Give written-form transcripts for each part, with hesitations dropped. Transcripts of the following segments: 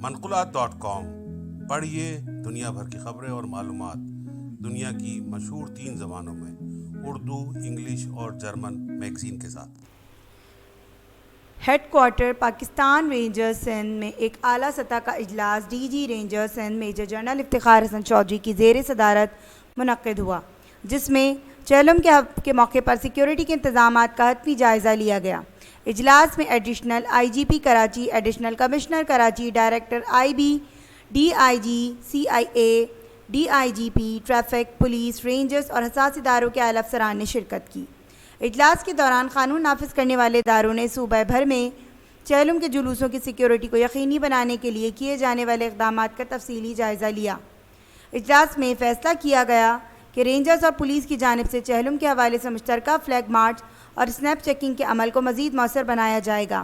منقولات.com پڑھیے دنیا بھر کی خبریں اور معلومات دنیا کی مشہور 3 زبانوں میں، اردو، انگلش اور جرمن میگزین کے ساتھ۔ Headquarter Pakistan rangers Sindh میں ایک اعلیٰ سطح کا اجلاس D G rangers Sindh major general Iftikhar Hasan Chaudhry کی زیر صدارت منعقد ہوا، جس میں چہلم کے موقع پر سیکیورٹی کے انتظامات کا حتمی جائزہ لیا گیا۔ اجلاس میں additional I G P Karachi, additional commissioner Karachi, director I B, D I G, C I A, D I G P, traffic, police, rangers اور حساس اداروں کے اعلیٰ افسران نے شرکت کی۔ اجلاس کے دوران قانون نافذ کرنے والے اداروں نے صوبہ بھر میں چہلم کے جلوسوں کی سیکیورٹی کو یقینی بنانے کے لیے کیے جانے والے اقدامات کا تفصیلی جائزہ لیا۔ اجلاس میں فیصلہ کیا گیا کہ رینجرز اور پولیس کی جانب سے چہلم کے حوالے سے مشترکہ فلیگ مارچ اور سنیپ چیکنگ کے عمل کو مزید مؤثر بنایا جائے گا،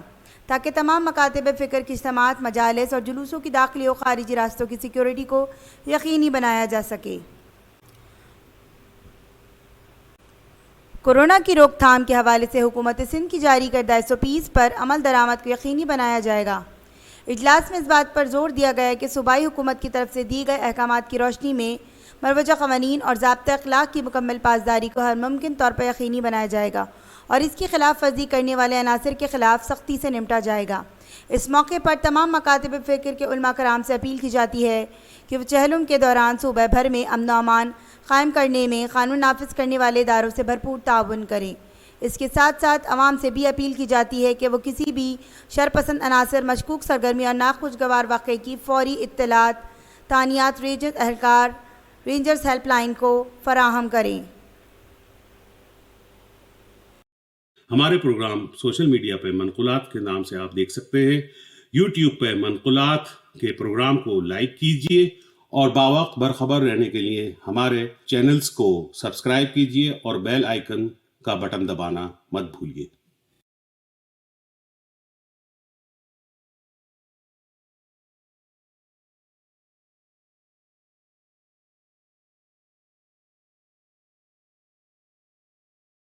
تاکہ تمام مکاتب فکر کی اجتماعات، مجالس اور جلوسوں کی داخلی و خارجی راستوں کی سیکیورٹی کو یقینی بنایا جا سکے۔ کورونا کی روک تھام کے حوالے سے حکومت سندھ کی جاری کردہ SOPs پر عمل درآمد کو یقینی بنایا جائے گا۔ اجلاس میں اس بات پر زور دیا گیا کہ صوبائی حکومت کی طرف سے دی گئے احکامات کی روشنی میں مروجہ قوانین اور ضابطۂ اخلاق کی مکمل پاسداری کو ہر ممکن طور پر یقینی بنایا جائے گا اور اس کی خلاف ورزی کرنے والے عناصر کے خلاف سختی سے نمٹا جائے گا۔ اس موقع پر تمام مکاتب فکر کے علماء کرام سے اپیل کی جاتی ہے کہ وہ چہلم کے دوران صوبہ بھر میں امن و امان قائم کرنے میں قانون نافذ کرنے والے اداروں سے بھرپور تعاون کریں۔ اس کے ساتھ ساتھ عوام سے بھی اپیل کی جاتی ہے کہ وہ کسی بھی شرپسند عناصر، مشکوک سرگرمی اور ناخوشگوار واقعے کی فوری اطلاعات تعینات رینجرز اہلکار رینجرز ہیلپ لائن کو فراہم کریں۔ ہمارے پروگرام سوشل میڈیا پہ منقولات کے نام سے آپ دیکھ سکتے ہیں۔ یوٹیوب پہ منقولات کے پروگرام کو لائک کیجئے اور باوقت برخبر رہنے کے لیے ہمارے چینلز کو سبسکرائب کیجئے اور بیل آئیکن کا بٹن دبانا مت بھولیے۔